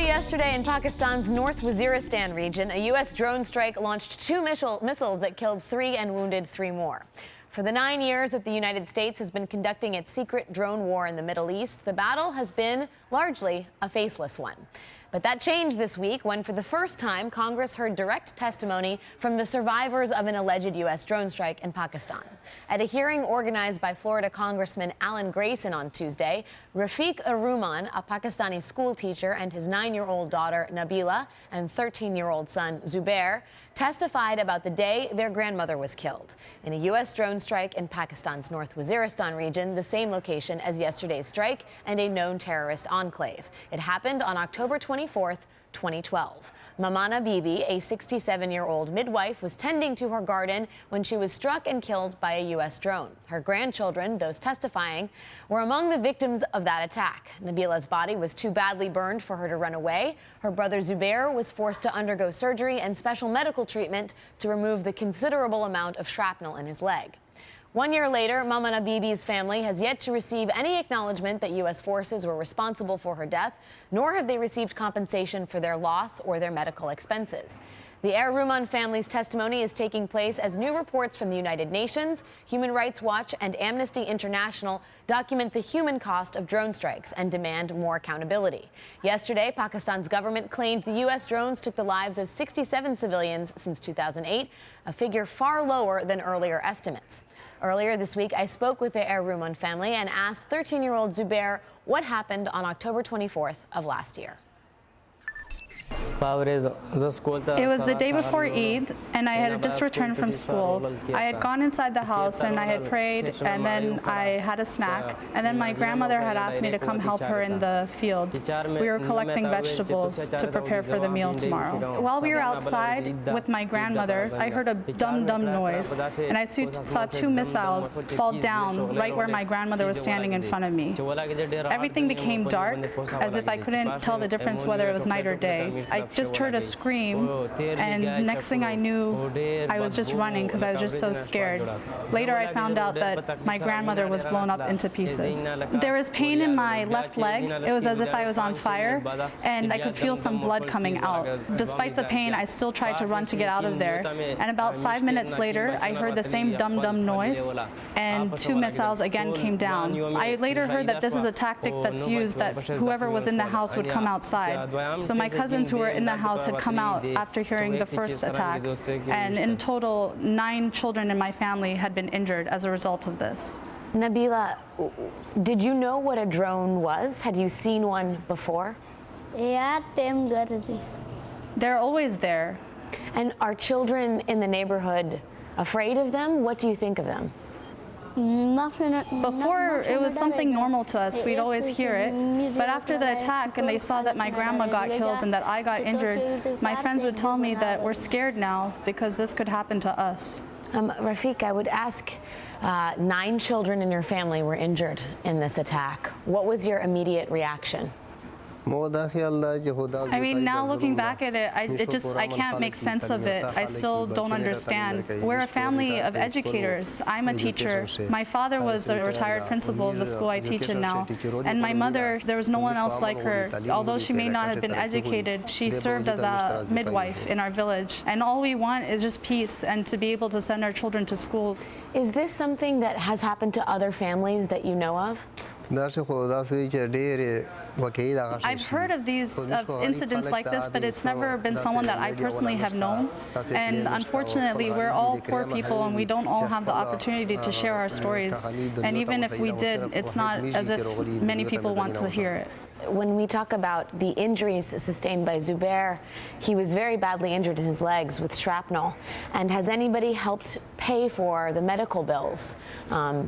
yesterday in Pakistan's North Waziristan region, a U.S. drone strike launched two missiles that killed 3 and wounded 3 more. For the 9 years that the United States has been conducting its secret drone war in the Middle East, the battle has been largely a faceless one. But that changed this week when, for the first time, Congress heard direct testimony from the survivors of an alleged U.S. drone strike in Pakistan. At a hearing organized by Florida Congressman Alan Grayson on Tuesday, Rafiq, a Pakistani school teacher, and his 9-year-old daughter, Nabila, and 13-year-old son, Zubair, testified about the day their grandmother was killed in a U.S. drone strike in Pakistan's North Waziristan region, the same location as yesterday's strike and a known terrorist enclave. It happened on October 24th, 2012. Mamana Bibi, a 67-year-old midwife, was tending to her garden when she was struck and killed by a U.S. drone. Her grandchildren, those testifying, were among the victims of that attack. Nabila's body was too badly burned for her to run away. Her brother Zubair was forced to undergo surgery and special medical treatment to remove the considerable amount of shrapnel in his leg. 1 year later, Mamana Bibi's family has yet to receive any acknowledgement that U.S. forces were responsible for her death, nor have they received compensation for their loss or their medical expenses. The Rehman family's testimony is taking place as new reports from the United Nations, Human Rights Watch, and Amnesty International document the human cost of drone strikes and demand more accountability. Yesterday, Pakistan's government claimed the U.S. drones took the lives of 67 civilians since 2008, a figure far lower than earlier estimates. Earlier this week, I spoke with the Rehman family and asked 13-year-old Zubair what happened on October 24th of last year. It was the day before Eid, and I had just returned from school. I had gone inside the house and I had prayed, and then I had a snack, and then my grandmother had asked me to come help her in the fields. We were collecting vegetables to prepare for the meal tomorrow. While we were outside with my grandmother, I heard a dum-dum noise, and I saw 2 missiles fall down right where my grandmother was standing in front of me. Everything became dark, as if I couldn't tell the difference whether it was night or day. I just heard a scream, and next thing I knew, I was just running because I was just so scared. Later, I found out that my grandmother was blown up into pieces. There was pain in my left leg. It was as if I was on fire, and I could feel some blood coming out. Despite the pain, I still tried to run to get out of there, and about 5 minutes later, I heard the same dum-dum noise, and 2 missiles again came down. I later heard that this is a tactic that's used, that whoever was in the house would come outside. So my cousins who were in the house had come out after hearing the first attack, and in total 9 children in my family had been injured as a result of this. Nabila, did you know what a drone was? Had you seen one before? Yeah, they're always there. And are children in the neighborhood afraid of them? What do you think of them? Before, it was something normal to us. We'd always hear it. But after the attack and they saw that my grandma got killed and that I got injured, my friends would tell me that we're scared now because this could happen to us. Rafiq, I would ask, 9 children in your family were injured in this attack. What was your immediate reaction? I mean, now looking back at it, I can't make sense of it. I still don't understand. We're a family of educators. I'm a teacher. My father was a retired principal of the school I teach in now. And my mother, there was no one else like her. Although she may not have been educated, she served as a midwife in our village. And all we want is just peace and to be able to send our children to school. Is this something that has happened to other families that you know of? I've heard of these incidents like this, but it's never been someone that I personally have known. And unfortunately, we're all poor people and we don't all have the opportunity to share our stories. And even if we did, it's not as if many people want to hear it. When we talk about the injuries sustained by Zubair, he was very badly injured in his legs with shrapnel. And has anybody helped pay for the medical bills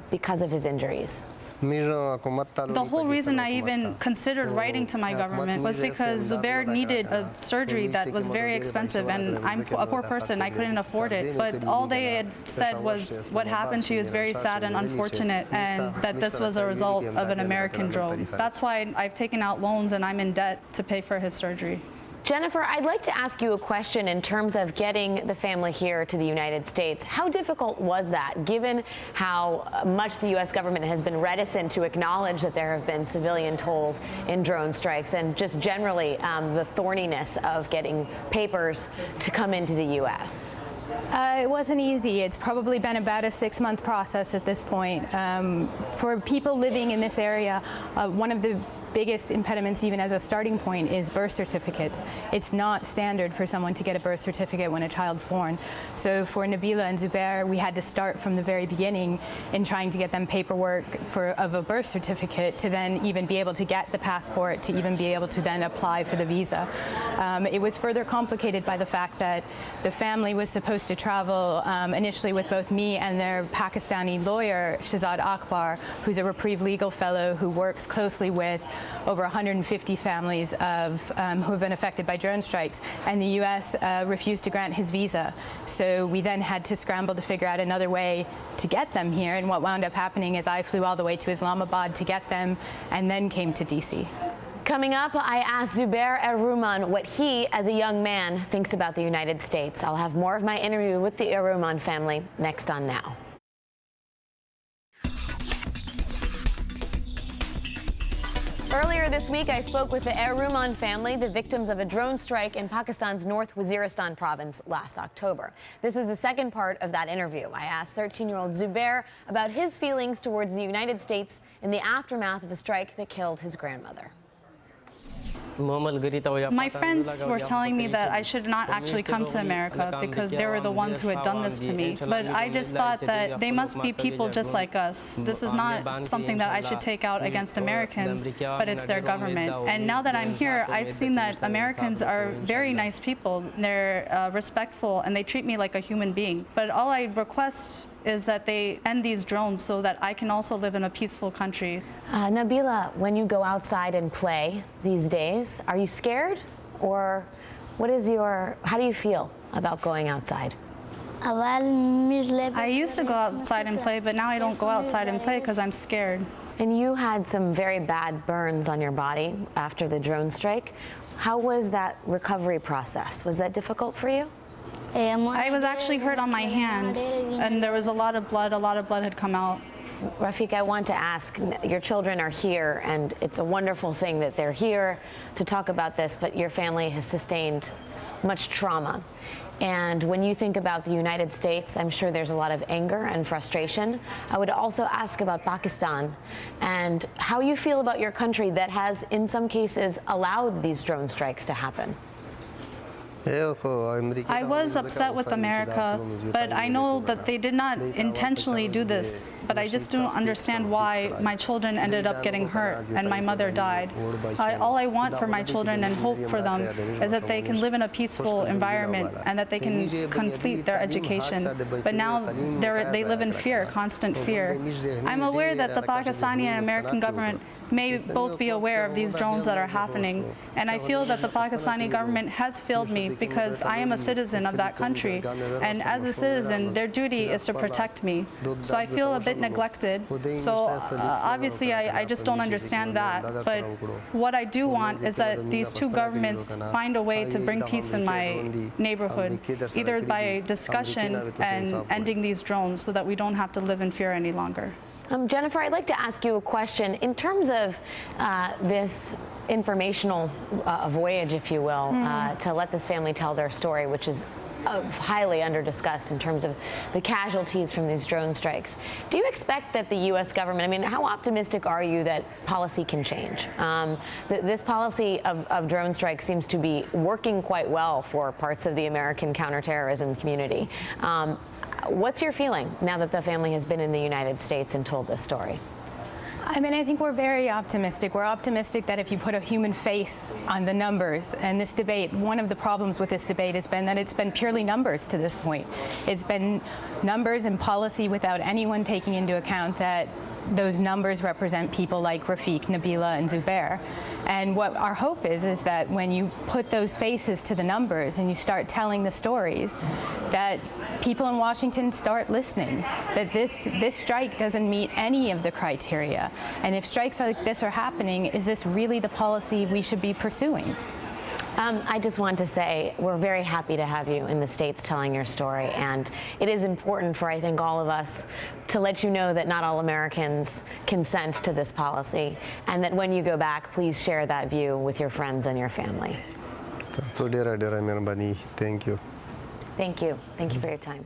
because of his injuries? The whole reason I even considered writing to my government was because Zubair needed a surgery that was very expensive, and I'm a poor person, I couldn't afford it. But all they had said was, what happened to you is very sad and unfortunate, and that this was a result of an American drone. That's why I've taken out loans and I'm in debt to pay for his surgery. Jennifer, I'd like to ask you a question in terms of getting the family here to the United States. How difficult was that, given how much the U.S. government has been reticent to acknowledge that there have been civilian tolls in drone strikes, and just generally the thorniness of getting papers to come into the U.S.? It wasn't easy. It's probably been about a 6-month process at this point. For people living in this area, one of the biggest impediments, even as a starting point, is birth certificates. It's not standard for someone to get a birth certificate when a child's born. So for Nabila and Zubair, we had to start from the very beginning in trying to get them paperwork of a birth certificate to then even be able to get the passport, to even be able to then apply for the visa. It was further complicated by the fact that the family was supposed to travel initially with both me and their Pakistani lawyer, Shahzad Akbar, who's a Reprieve legal fellow who works closely with over 150 families who have been affected by drone strikes, and the U.S. refused to grant his visa. So we then had to scramble to figure out another way to get them here, and what wound up happening is I flew all the way to Islamabad to get them and then came to D.C. Coming up, I asked Zubair Rehman what he, as a young man, thinks about the United States. I'll have more of my interview with the Rehman family next on Now. Earlier this week, I spoke with the Rehman family, the victims of a drone strike in Pakistan's North Waziristan province last October. This is the second part of that interview. I asked 13-year-old Zubair about his feelings towards the United States in the aftermath of a strike that killed his grandmother. My friends were telling me that I should not actually come to America because they were the ones who had done this to me. But I just thought that they must be people just like us. This is not something that I should take out against Americans, but it's their government. And now that I'm here, I've seen that Americans are very nice people. They're respectful, and they treat me like a human being. But all I request is that they end these drones so that I can also live in a peaceful country. Nabila, when you go outside and play these days, are you scared? Or how do you feel about going outside? I used to go outside and play, but now I don't go outside and play because I'm scared. And you had some very bad burns on your body after the drone strike. How was that recovery process? Was that difficult for you? I was actually hurt on my hand, and there was a lot of blood had come out. Rafiq, I want to ask, your children are here, and it's a wonderful thing that they're here to talk about this, but your family has sustained much trauma. And when you think about the United States, I'm sure there's a lot of anger and frustration. I would also ask about Pakistan and how you feel about your country that has, in some cases, allowed these drone strikes to happen. I was upset with America, but I know that they did not intentionally do this. But I just don't understand why my children ended up getting hurt and my mother died. All I want for my children and hope for them is that they can live in a peaceful environment and that they can complete their education. But now they live in fear, constant fear. I'm aware that the Pakistani and American government may both be aware of these drones that are happening. And I feel that the Pakistani government has failed me because I am a citizen of that country. And as a citizen, their duty is to protect me. So I feel a bit neglected. So obviously, I just don't understand that. But what I do want is that these two governments find a way to bring peace in my neighborhood, either by discussion and ending these drones so that we don't have to live in fear any longer. Jennifer, I'd like to ask you a question. In terms of this informational voyage, if you will, to let this family tell their story, which is highly under-discussed in terms of the casualties from these drone strikes, do you expect that the U.S. government, I mean, how optimistic are you that policy can change? This policy of drone strikes seems to be working quite well for parts of the American counterterrorism community. What's your feeling now that the family has been in the United States and told this story? I mean, I think we're very optimistic. We're optimistic that if you put a human face on the numbers, and this debate, one of the problems with this debate has been that it's been purely numbers to this point. It's been numbers and policy without anyone taking into account that those numbers represent people like Rafiq, Nabila, and Zubair. And what our hope is that when you put those faces to the numbers and you start telling the stories, that people in Washington start listening, that this strike doesn't meet any of the criteria. And if strikes like this are happening, is this really the policy we should be pursuing? I just want to say we're very happy to have you in the States telling your story, and it is important for, I think, all of us to let you know that not all Americans consent to this policy, and that when you go back, please share that view with your friends and your family. So, dear, thank you. Thank you. Thank you for your time.